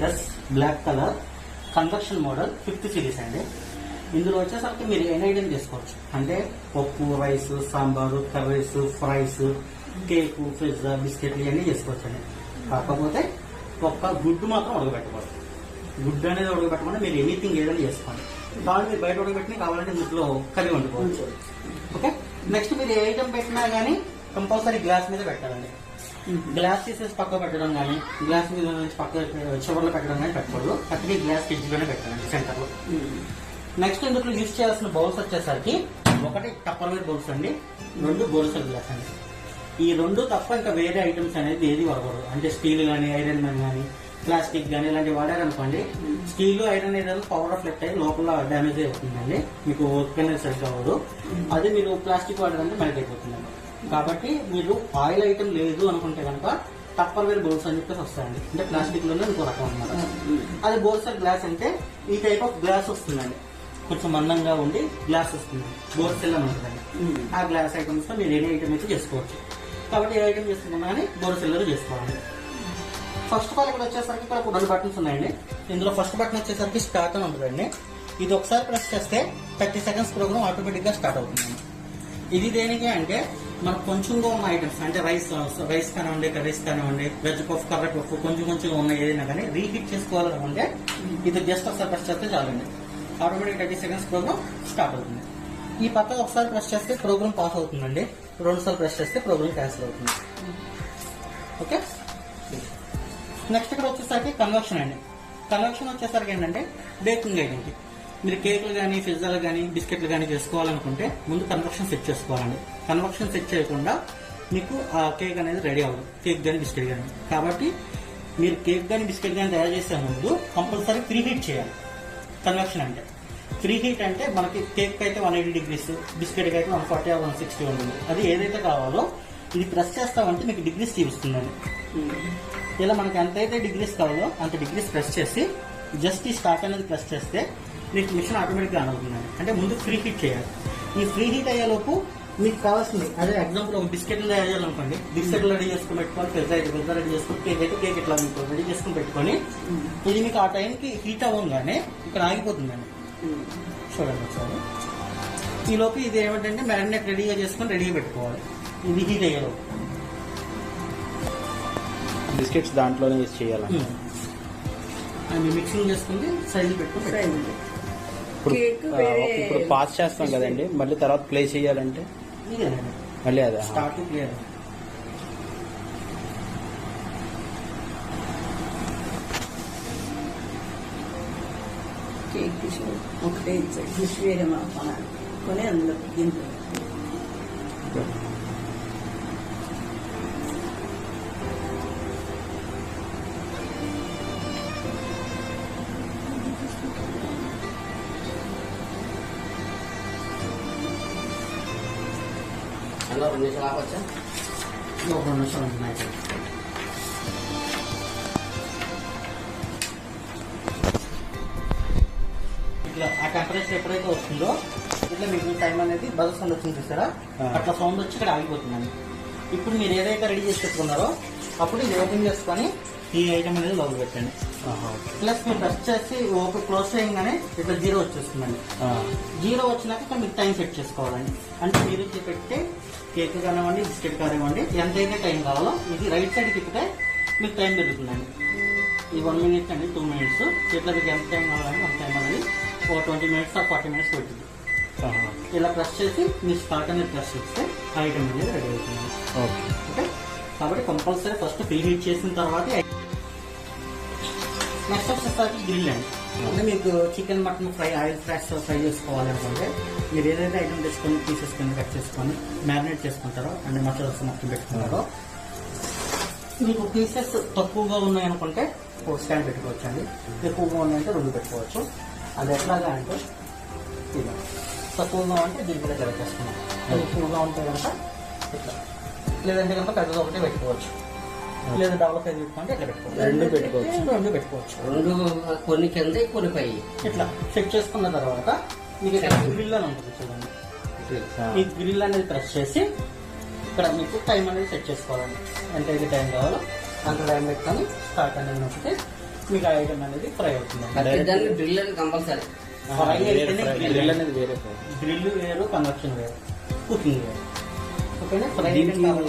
Plus black colour convection model 5th series అండి. ఇందులో వచ్చేసరికి మీరు ఎన్ని ఐటమ్ చేసుకోవచ్చు అంటే పప్పు, rice, sambar, curries, fries, cake, pizza, బిస్కెట్లు ఇవన్నీ చేసుకోవచ్చు అండి. కాకపోతే ఒక్క గుడ్డు మాత్రం ఉడకబెట్టకూడదు. గుడ్డు అనేది ఉడకబెట్టకుండా మీరు ఎనీథింగ్ ఏదైనా చేసుకోండి. కావాలి మీరు బయట ఉడకబెట్టిన కావాలంటే ఇంట్లో కర్రీ వండుకోవచ్చు. ఓకే, నెక్స్ట్ మీరు ఏ ఐటమ్ పెట్టినా కానీ కంపల్సరీ గ్లాస్ మీద పెట్టాలండి. గ్లాస్ తీసేసి పక్క పెట్టడం కానీ, గ్లాస్ మీద నుంచి పక్క చివర్లో పెట్టడం కానీ పెట్టకూడదు. అక్కడికి గ్లాస్ కిడ్జ్లోనే పెట్టాలండి సెంటర్ లో. నెక్స్ట్ ఇందులో యూజ్ చేయాల్సిన బౌల్స్ వచ్చేసరికి ఒకటి టప్పర్వేర్ బౌల్స్ అండి, 2 బోల్సల్ గ్లాస్ అండి. ఈ 2 తప్ప ఇంకా వేరే ఐటమ్స్ అనేది ఏది వాడకూడదు. అంటే స్టీల్ కానీ, ఐరన్ మ్యాన్ కానీ, ప్లాస్టిక్ కానీ ఇలాంటివి వాడారనుకోండి, స్టీల్, ఐరన్ ఏదైనా పవర్ రిఫ్లెక్ట్ అయ్యి లోపల డ్యామేజ్ అవుతుందండి, మీకు వర్క్ అనేది సరిగ్గా అవ్వదు. అదే మీరు ప్లాస్టిక్ వాడారంటే మెల్ట్ అయిపోతుందండి. కాబట్టి మీరు ఆయిల్ ఐటమ్ లేదు అనుకుంటే కనుక టప్పర్వేర్ బౌల్స్ అని చెప్పేసి వస్తాయండి. అంటే ప్లాస్టిక్ లోనే ఇంకో రకం అనమాట. అది బోల్సల్ గ్లాస్ అంటే ఈ టైప్ ఆఫ్ గ్లాస్ వస్తుందండి, కొంచెం మందంగా ఉండి గ్లాస్ వస్తుంది, బోర్సెల్ అని ఉంటుందండి. ఆ గ్లాస్ ఐటమ్స్ తో మీరు ఏ ఐటమ్ అయితే చేసుకోవచ్చు. కాబట్టి ఏ ఐటమ్ చేసుకున్నా కానీ బోర్సెల్లో చేసుకోవాలి. ఫస్ట్ ఆఫ్ ఆల్ ఇక్కడ వచ్చేసరికి ఇక్కడ 2 బటన్స్ ఉన్నాయండి. ఇందులో ఫస్ట్ బటన్ వచ్చేసరికి స్టార్ట్ అని ఉంటుందండి. ఇది ఒకసారి ప్రెస్ చేస్తే 30 seconds ప్రోగ్రామ్ ఆటోమేటిక్ గా స్టార్ట్ అవుతుందండి. ఇది దేనికి అంటే మనకు కొంచెంగా ఉన్న ఐటమ్స్ అంటే రైస్ కానివ్వండి, కర్రీస్ కానివ్వండి, వెజ్ పఫ్, కర్రీ పఫ్ కొంచెంగా ఉన్న ఏదైనా కానీ రీహీట్ చేసుకోవాలనుకుంటే ఇది జస్ట్ ఒకసారి ప్రెస్ చేస్తే చాలండి, ఆటోమేటిక్ 30 seconds ప్రోగ్రామ్ స్టార్ట్ అవుతుంది. ఈ పక్కన ఒకసారి ప్రెస్ చేస్తే ప్రోగ్రామ్ పాస్ అవుతుందండి, 2 సార్లు ప్రెస్ చేస్తే ప్రోగ్రామ్ క్యాన్సిల్ అవుతుంది. ఓకే, నెక్స్ట్ ఇక్కడ వచ్చేసరికి కన్వెక్షన్ అండి. కన్వెక్షన్ వచ్చేసరికి ఏంటంటే బేకింగ్ ఐటమ్కి మీరు కేకులు కానీ, పిజ్జాలు కానీ, బిస్కెట్లు కానీ చేసుకోవాలనుకుంటే ముందు కన్వెక్షన్ సెట్ చేసుకోవాలండి. కన్వెక్షన్ సెట్ చేయకుండా మీకు ఆ కేక్ అనేది రెడీ అవ్వదు, కేక్ కానీ బిస్కెట్ కానీ. కాబట్టి మీరు కేక్ కానీ బిస్కెట్ కానీ తయారు చేసే ముందు కంపల్సరీ ప్రీ హీట్ చేయాలి. కన్వెక్షన్ అంటే ప్రీ హీట్ అంటే మనకి కేక్ అయితే 180 degrees, బిస్కెట్ అయితే 140 or 160 ఉంటుంది. అది ఏదైతే కావాలో ఇది ప్రెస్ చేస్తామంటే మీకు డిగ్రీస్ చూపిస్తుందండి. ఇలా మనకి ఎంతైతే డిగ్రీస్ కావాలో అంత డిగ్రీస్ ప్రెస్ చేసి జస్ట్ ఈ స్టార్ట్ అనేది ప్రెస్ చేస్తే మీకు మిషన్ ఆటోమేటిక్గా ఆన్ అవుతుందండి. అంటే ముందు ఫ్రీ హీట్ చేయాలి. ఈ ఫ్రీ హీట్ అయ్యేలోపు మీకు కావాల్సింది అదే ఎగ్జాంపుల్ ఒక బిస్కెట్లు తయారు చేయాలనుకోండి, బిస్కెట్లు రెడీ చేసుకుని పెట్టుకోవాలి, పిజ్జా రెడీ చేసుకుని, కేక్ అయితే కేక్ ఇట్లా మీకు రెడీ చేసుకుని పెట్టుకొని ఇది మీకు ఆ టైంకి హీట్ అవ్వగానే ఇక్కడ ఆగిపోతుందండి. చూడండి ఒకసారి. ఈలోపు ఇది ఏమిటంటే మ్యారినేట్ రెడీగా చేసుకుని రెడీగా పెట్టుకోవాలి. ఇది హీట్ అయ్యేలోపు బిస్కెట్స్ దాంట్లోనే యూజ్ చేయాలి. అవి మిక్సింగ్ చేసుకుని సైజు పెట్టుకుని ఇప్పుడు పాస్ చేస్తాం కదండి, మళ్ళీ తర్వాత ప్లే చేయాలంటే మళ్ళీ అదే స్టార్ట్ ప్లే. కేక్ ఒకటే డిష్ వేరే కొని అందులో దింపు. అలా 2 నిమిషాలు ఆపచ్చా? 2 నిమిషాలు ఉన్నాయి. ఇట్లా ఆ టెంపరేచర్ ఎప్పుడైతే వస్తుందో ఇట్లా మీకు టైం అనేది బజర్ సౌండ్ వచ్చింది చూసారా, అట్లా సౌండ్ వచ్చి ఇక్కడ ఆగిపోతుందండి. ఇప్పుడు మీరు ఏదైతే రెడీ చేసి పెట్టుకున్నారో అప్పుడు ఇది ఓపెన్ చేసుకొని ఈ ఐటమ్ అనేది లోపల పెట్టండి. ప్లస్ మీరు టచ్ చేసి ఓపెన్ క్లోజ్ చేయగానే ఇట్లా 0 వచ్చేస్తుందండి. 0 వచ్చినాక మీరు టైం సెట్ చేసుకోవాలండి. అంటే మీరు పెట్టే కేక్ కానివ్వండి, బిస్కెట్ కానివ్వండి, ఎంతైతే టైం కావాలో ఇది రైట్ సైడ్ తిప్పితే మీకు టైం పెరుగుతుందండి. ఈ 1 minute అండి, 2 minutes. ఇట్లా మీకు ఎంత టైం కావాలంటే అంత టైం అనేది ఒక 20 minutes or 40 minutes పెట్టింది. ఇలా ప్రెస్ చేసి మీ స్టార్ట్ అనేది ప్రెస్ చేస్తే ఐటమ్ అనేది రెడీ అవుతుంది. ఓకే, కాబట్టి కంపల్సరీ ఫస్ట్ ప్రీ హీట్ చేసిన తర్వాత నెక్స్ట్ వచ్చేసరికి గ్రిల్ అండి. అంటే మీకు chicken, mutton fry, oil fry చేసుకోవాలి అనుకుంటే మీరు ఏదైతే ఐటమ్ తెచ్చుకొని పీసెస్ కింద కట్ చేసుకొని మ్యారినేట్ చేసుకుంటారో అంటే మసాలాస్ మొత్తం పెట్టుకుంటారో, మీకు పీసెస్ తక్కువగా ఉన్నాయి అనుకుంటే ఒక స్టాండ్ పెట్టుకోవచ్చు అండి, ఎక్కువగా ఉన్నాయంటే 2 పెట్టుకోవచ్చు. అది ఎట్లాగా అంటే ఇలా తక్కువగా ఉంటే దీని మీద కలెక్ట్ చేసుకున్నాం, ఎక్కువగా ఉంటే కనుక ఇట్లా, లేదంటే కనుక పెద్దది ఒకటే పెట్టుకోవచ్చు, లేదా డబుల్ సైజ్ పెట్టుకుంటే ఇట్లా పెట్టుకోవచ్చు. 2 పెట్టుకోవచ్చు. 2 కొన్ని కింద కొన్ని పై ఇట్లా సెట్ చేసుకున్న తర్వాత మీకు గ్రిల్ అని ఉంటుంది చూడండి. ఈ గ్రిల్ అనేది ప్రెస్ చేసి ఇక్కడ మీకు టైం అనేది సెట్ చేసుకోవాలండి. ఎంతైతే టైం కావాలో అంత టైం పెట్టుకొని స్టార్ట్ అనేది నొక్కితే మీకు ఐటమ్ అనేది ఫ్రై అవుతుంది. ప్రతిదానికి డ్రిల్ అనేది కంపల్సరీ. ఫ్రై అయితేనే గ్రిల్ అనేది వేరే ఫ్రై. గ్రిల్ వేరు, కన్వెక్షన్ వేరు, కుకింగ్ వేరు. ఓకేనా? ఫ్రై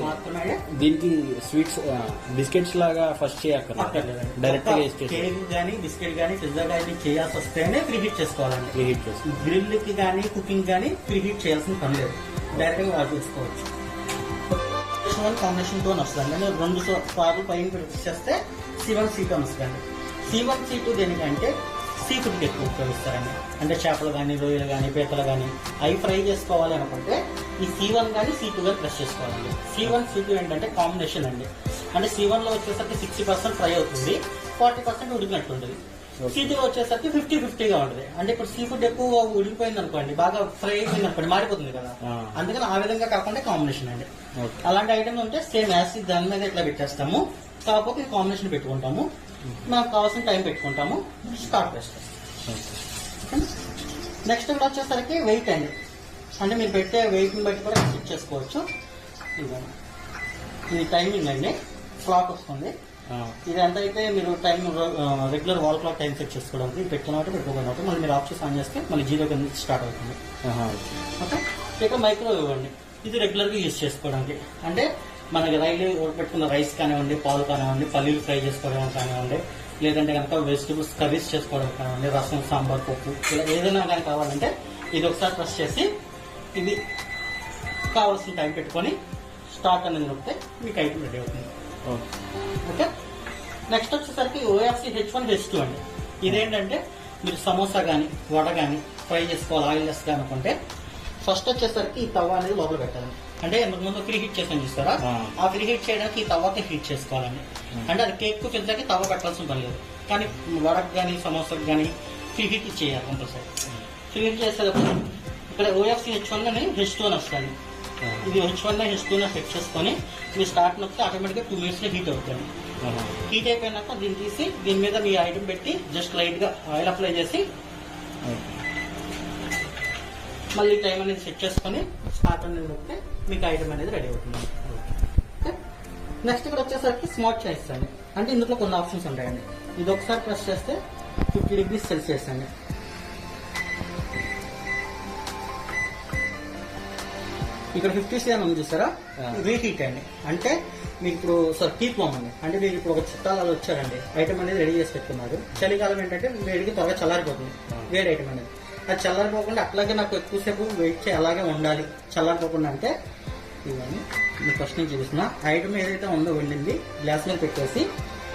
మాత్రమే. దీనికి స్వీట్స్ బిస్కెట్స్ లాగా ఫస్ట్ చేయక్కర్లేదు, డైరెక్ట్ గా వేస్ట్ చేసి కేక్ కానీ బిస్కెట్ కానీ పిజ్జా కానీ చేయాల్సి వస్తేనే ప్రీహీట్ చేసుకోవాలండి. ప్రీహీట్ చేసి గ్రిల్ కి కానీ కుకింగ్ కానీ ప్రీహీట్ చేయాల్సిన పని లేదు, డైరెక్ట్ గా వాడు చేసుకోవచ్చు. కాంబినేషన్ తో వస్తుంది అంటే 2 సార్లు పైన ప్రెస్ చేస్తే C1 C2 వస్తుంది. C1 C2 దేనికంటే సీ ఫుడ్కి ఎక్కువ ఉపయోగిస్తారండి. అంటే చేపలు కానీ, రొయ్యలు కానీ, పీతలు కానీ అవి ఫ్రై చేసుకోవాలి అనుకుంటే ఈ C1 కానీ C2 కానీ ప్రెస్ చేసుకోవాలండి. C1 C2 ఏంటంటే కాంబినేషన్ అండి. అంటే C1 లో వచ్చేసరికి 60% ఫ్రై అవుతుంది, 40% ఉడికినట్టు ఉంటుంది. C2 లో వచ్చేసరికి 50-50గా ఉంటుంది. అంటే ఇప్పుడు సీ ఫుడ్ ఎక్కువ ఉడికిపోయింది అనుకోండి, బాగా ఫ్రై అయిపోయింది అనుకోండి, మారిపోతుంది కదా. అందుకని ఆ విధంగా కాకుండా కాంబినేషన్ అండి. అలాంటి ఐటమ్ ఉంటే సేమ్ యాసిడ్ దాని మీద ఇట్లా పెట్టేస్తాము, కాకపోతే కాంబినేషన్ పెట్టుకుంటాము, మనకు కావాల్సిన టైం పెట్టుకుంటాము, స్టార్ట్ చేస్తాం. నెక్స్ట్ కూడా వచ్చేసరికి వెయిట్ అండి. అంటే మీరు పెట్టే వెయిట్ ని బట్టి కూడా సెట్ చేసుకోవచ్చు. ఇది టైమింగ్ అండి, క్లాక్ వస్తుంది. ఇది ఎంత అయితే మీరు time regular wall clock time set చేసుకోవడానికి పెట్టుకున్నట్టు పెట్టుకోకపోయినట్టు మళ్ళీ మీరు ఆఫ్ చేసి ఆన్ చేస్తే మళ్ళీ 0 కింద స్టార్ట్ అవుతుంది. ఓకే, ఇక మైక్రోవేవ్ అండి. ఇది రెగ్యులర్ గా యూజ్ చేసుకోవడానికి, అంటే మనకి రైలు పెట్టుకున్న రైస్ కానివ్వండి, పాలు కానివ్వండి, పల్లీలు ఫ్రై చేసుకోవడం కానివ్వండి, లేదంటే కనుక వెజిటబుల్స్ కర్రీస్ చేసుకోవడం కానివ్వండి, రసం, సాంబార్, పప్పు, ఇలా ఏదైనా కానీ కావాలంటే ఇది ఒకసారి ప్రెస్ చేసి ఇది కావాల్సిన టైం పెట్టుకొని స్టార్ట్ అనేది నొక్కితే మీకు ఐటమ్ రెడీ అవుతుంది. ఓకే, నెక్స్ట్ వచ్చేసరికి OFC H1 H2 అండి. ఇదేంటంటే మీరు సమోసా కానీ, వడ కానీ ఫ్రై చేసుకోవాలి ఆయిల్లెస్ గా అనుకుంటే ఫస్ట్ వచ్చేసరికి ఈ తవ్వ అనేది లోపల పెట్టాలి. అంటే ఇంతకు ముందు ఫ్రీ హీట్ చేసాను చూస్తారా, ఆ ఫ్రీ హీట్ చేయడానికి ఈ తవ్వకి హీట్ చేసుకోవాలండి. అంటే అది కేక్ పిజ్జాకి తవ్వ పెట్టాల్సిన పని లేదు, కానీ వడకు కానీ సమోసాకి కానీ ఫ్రీ హీట్ చేయాలి కంపల్సరీ. ఫ్రీ హీట్ చేసేటప్పుడు ఇక్కడ OFC H1 అని H2 అని వస్తుంది. ఇది H1 H2 సెట్ చేసుకొని మీరు స్టార్ట్ నొక్కితే ఆటోమేటిక్గా 2 minutes లో హీట్ అవుతుంది. హీట్ అయిపోయినాక దీన్ని తీసి దీని మీద మీ ఐటమ్ పెట్టి జస్ట్ లైట్ గా ఆయిల్ అప్లై చేసి మళ్ళీ టైం అనేది సెట్ చేసుకొని స్టార్ట్ అనేది నొక్కితే మీకు ఐటమ్ అనేది రెడీ అవుతుంది. నెక్స్ట్ ఇక్కడ వచ్చేసరికి స్మార్ట్ చాయిస్ అండి. అంటే ఇందులో కొన్ని ఆప్షన్స్ ఉంటాయండి. ఇది ఒకసారి ప్రెస్ చేస్తే 50 degrees సెల్సియస్ అండి. ఇక్కడ 50C అని ఉంది చూసారా, రీహీట్ అండి. అంటే మీకు ఇప్పుడు హీట్ బాంబ్ అండి. అంటే మీరు ఇప్పుడు ఒక చుట్టాలు వచ్చారండి, ఐటమ్ అనేది రెడీ చేసి పెట్టుకున్నారు. చలికాలం ఏంటంటే వేడికి త్వరగా చల్లారిపోతుంది వేడి ఐటమ్ అనేది. అది చల్లారిపోకుండా అట్లాగే నాకు ఎక్కువసేపు వెయిట్ చేయి అలాగే ఉండాలి, చల్లారిపోకుండా అంటే ఇవన్నీ మీకు ఫస్ట్ నుంచి చూపిస్తున్నా. ఐటమ్ ఏదైతే ఉందో వెళ్ళింది గ్లాస్ మీద పెట్టేసి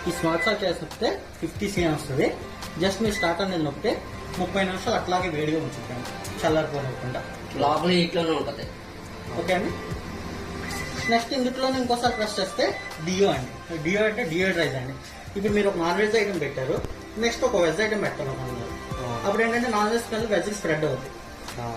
ఈ స్మార్ట్ సాల్ట్ చేస్తే 50C అని వస్తుంది. జస్ట్ మీరు స్టార్ట్ అనేది నొక్కితే 30 నిమిషాలు అట్లాగే వేడిగా ఉంచుతాను, చల్లారిపోకుండా. లోపల హీట్లోనే ఉంటుంది. ఓకే అండి. నెక్స్ట్ ఇందులోనే ఇంకోసారి ప్రెస్ చేస్తే డియో అండి. డియో అంటే డియోడ్రైజ్ అండి. ఇప్పుడు మీరు ఒక నాన్ వెజ్ ఐటమ్ పెట్టారు, నెక్స్ట్ ఒక వెజ్ ఐటమ్ పెట్టాలనుకున్నారు, అప్పుడు ఏంటంటే non veg smell veg spread అవుతుంది.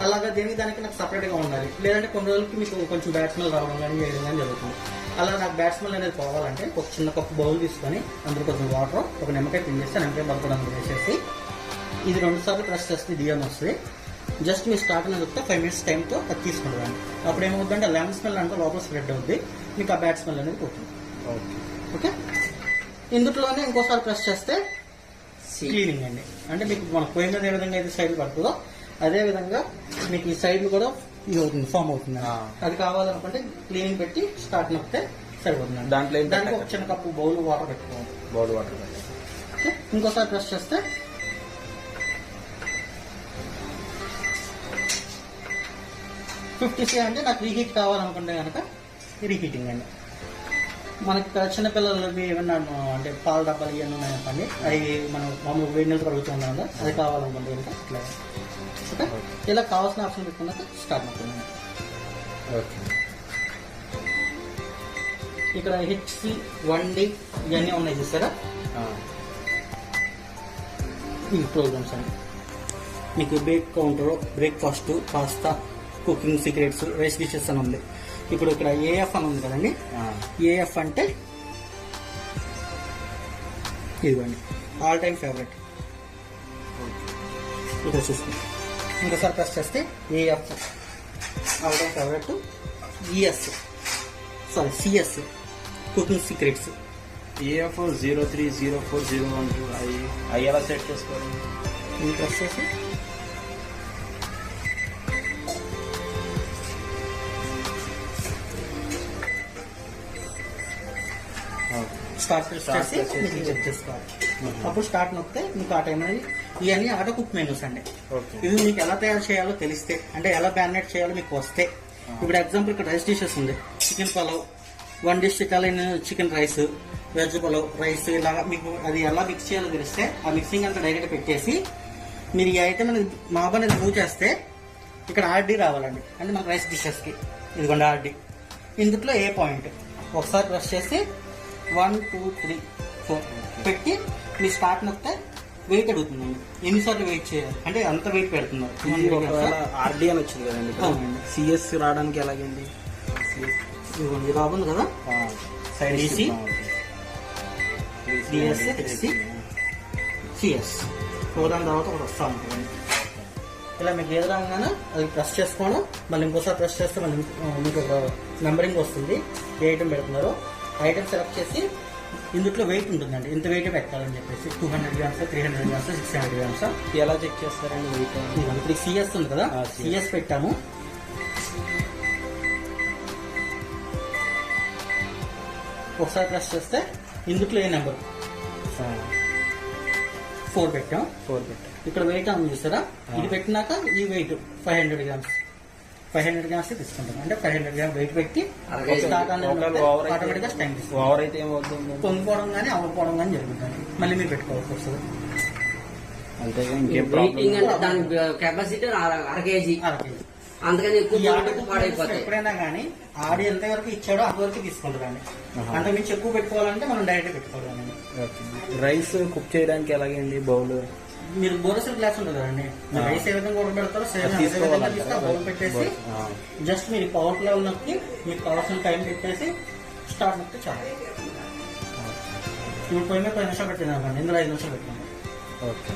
అలాగా దానికి నాకు సపరేట్ గా ఉండాలి. లేదంటే కొన్ని రోజులకి మీకు కొంచెం బ్యాడ్ స్మెల్ రావడం కానీ వేయడం కానీ జరుగుతుంది. అలా నాకు బ్యాడ్ స్మెల్ అనేది పోవాలంటే ఒక చిన్న కప్పు బౌల్ తీసుకొని అందులో కొంచెం వాటర్, ఒక నిమ్మకాయ పిండేసి నిమ్మకాయ బలపడం అందులో వేసేసి ఇది 2 సార్లు ప్రెస్ చేస్తే డియో అని వస్తుంది. జస్ట్ మీరు స్టార్ట్ అనేది వస్తే 5 minutes టైంతో అది తీసుకుంటారు. అప్పుడు ఏమవుతుందంటే లెమన్ స్మెల్ అంతా లోపల స్ప్రెడ్ అవుతుంది, మీకు ఆ బ్యాడ్ స్మెల్ అనేది పోతుంది. ఓకే, ఇందులోనే ఇంకోసారి ప్రెస్ చేస్తే క్లీనింగ్ అండి. అంటే మీకు మన పొయ్యి మీద ఏ విధంగా అయితే సైడ్ పడుతుందో అదే విధంగా మీకు ఈ సైడ్ కూడా ఇది అవుతుంది, ఫామ్ అవుతుంది. అది కావాలనుకుంటే క్లీనింగ్ పెట్టి స్టార్ట్ నొక్కితే సరిపోతుంది. దానికి ఒక చిన్న కప్పు బౌల్ వాటర్ పెట్టుకోవాలి. బౌల్ వాటర్ ఇంకోసారి ప్రెస్ చేస్తే 50C అంటే నాకు రీహీట్ కావాలనుకుంటే కనుక రీహీటింగ్ అండి. మనకి చిన్నపిల్లలకి ఏమన్నా అంటే పాల డబ్బాలు ఇవన్నీ ఉన్నాయనుకోండి, అవి మనం మామూలు వేడి నీళ్ళు కడుగుతున్నాం కదా, అది కావాలనుకుంటే కనుక ఇట్లా. ఓకే, ఇలా కావాల్సిన ఆప్షన్ పెట్టుకున్నాక స్టార్ట్ అవుతుంది. ఇక్కడ HC 1D ఇవన్నీ ఉన్నాయి చూసారా, ఈ ప్రోగ్రామ్స్ అండి. మీకు bake counter, breakfast, pasta, cooking secrets, rice dishes అని ఉంది. ఇప్పుడు ఇక్కడ AF అని ఉంది కదండి, AF అంటే ఇదిగోండి ఆల్ టైమ్ ఫేవరెట్. ఇక్కడ చూసుకుంటాం, ఇంకోసారి ప్రెస్ చేస్తే AF all time favourite. CS cooking secrets, AF 030401 అవి ఎలా సెట్ చేసుకోవాలి? ఇది ప్రెస్ చేసి స్టార్ట్ ప్రెస్ చేసి మీకు చెక్ చేసుకోవాలి. అప్పుడు స్టార్ట్ నొక్కితే మీకు ఆ టైం అనేది ఇవన్నీ ఆటో కుక్ మెనూస్ అండి. ఓకే. ఇది మీకు ఎలా తయారు చేయాలో తెలిస్తే, అంటే ఎలా మ్యారినేట్ చేయాలో మీకు వస్తే, ఇప్పుడు ఎగ్జాంపుల్ ఇక్కడ రైస్ డిషెస్ ఉంది. Chicken pulao, 1 dish chicken rice, veg pulao, rice, ఇలాగా మీకు అది ఎలా మిక్స్ చేయాలో తెలిస్తే ఆ మిక్సింగ్ అంతా డైరెక్ట్ పెట్టేసి మీరు ఈ ఐటమ్ అనేది మాబ్ అనేది మూవ్ చేస్తే ఇక్కడ ఆర్డీ రావాలండి. అంటే మనకు రైస్ డిషెస్కి ఇదిగోండి ఆర్డీ. ఇందులో ఏ పాయింట్ ఒకసారి ప్రెస్ చేసి 1 2 3 4 పెట్టి మీ స్టార్ట్ నొక్కితే వెయిట్ అడుగుతుందండి. ఎన్నిసార్లు వెయిట్ చేయాలి అంటే అంత వెయిట్ పెడుతున్నారు. ఆర్డీ అని వచ్చింది కదండి. అవునండి. సిఎస్ రావడానికి ఎలాగండి? ఇదిగోండి రాబోంది కదా, side DC, DS, HC, CS. దాని తర్వాత ఒకటి వస్తూ ఉంటుంది. ఇలా మీకు ఏది రాగానే అది ప్రెస్ చేసుకోవడం, మళ్ళీ ఇంకోసారి ప్రెస్ చేస్తే మళ్ళీ మీకు ఒక నెంబరింగ్ వస్తుంది. ఏ ఐటమ్ పెడుతున్నారో ఐటమ్ సెలెక్ట్ చేసి ఇందులో వెయిట్ ఉంటుందండి. ఇంత వెయిట్ పెట్టాలని చెప్పేసి 200 గ్రామ్స్, 300 గ్రామ్స్, 600 గ్రామ్స్. ఎలా చెక్ చేస్తారండి వెయిట్? ఇప్పుడు CS ఉంది కదా, CS పెట్టాము. ఒకసారి ప్రెస్ చేస్తే ఇందులో ఏ నెంబర్ 4 పెట్టాం. 4 పెట్టారు. ఇక్కడ వెయిట్ ఆన్ చూసారా, ఇది పెట్టినాక ఈ వెయిట్ 500 గ్రామ్స్, 500 గ్రామ్స్ తీసుకుంటాం. అంటే 500 గ్రామ్ వెయిట్ పెట్టి స్టార్ట్ ఆటోమేటిక్ గా టైం తీసుకుంటాం. ఓవర్ అయితే ఏమవుతుంది? పొంగిపోవడం కానీ అవ్వకపోవడం కానీ జరుగుతుంది. మళ్ళీ మీరు పెట్టుకోవాల్సి వస్తుంది. అంతే ఇంకేం వెయిటింగ్ ప్రాబ్లం? అంటే దాని కెపాసిటీ 1/2 కేజీ, అలాగే అందుకని ఎక్కువ ఈ ఆటో పెడితే పాడైపోతాయి. ఎప్పుడైనా కానీ ఆడి ఎంత వరకు ఇచ్చాడో అంతవరకు తీసుకుంటారండి. అంత మించి ఎక్కువ పెట్టుకోవాలంటే మనం డైరెక్ట్ పెట్టుకోవాలండి. రైస్ కుక్ చేయడానికి ఎలాగండి? బౌల్ మీరు బోరసల్ గ్లాస్ ఉంటుంది కదండి, మీరు రైస్ ఏ విధంగా ఉడకబెడతారో సేమ్ అదే విధంగా తీసుకొని బౌల్ పెట్టేసి జస్ట్ మీరు పవర్ లెవెల్ నొక్కి మీకు కావాల్సిన టైం పెట్టేసి స్టార్ట్ నొక్కితే చాలు. ఇప్పుడు పొయ్యి మీద 10 నిమిషాలు పెట్టినామండి, ఇందులో 5 నిమిషాలు పెట్టినాం. ఓకే.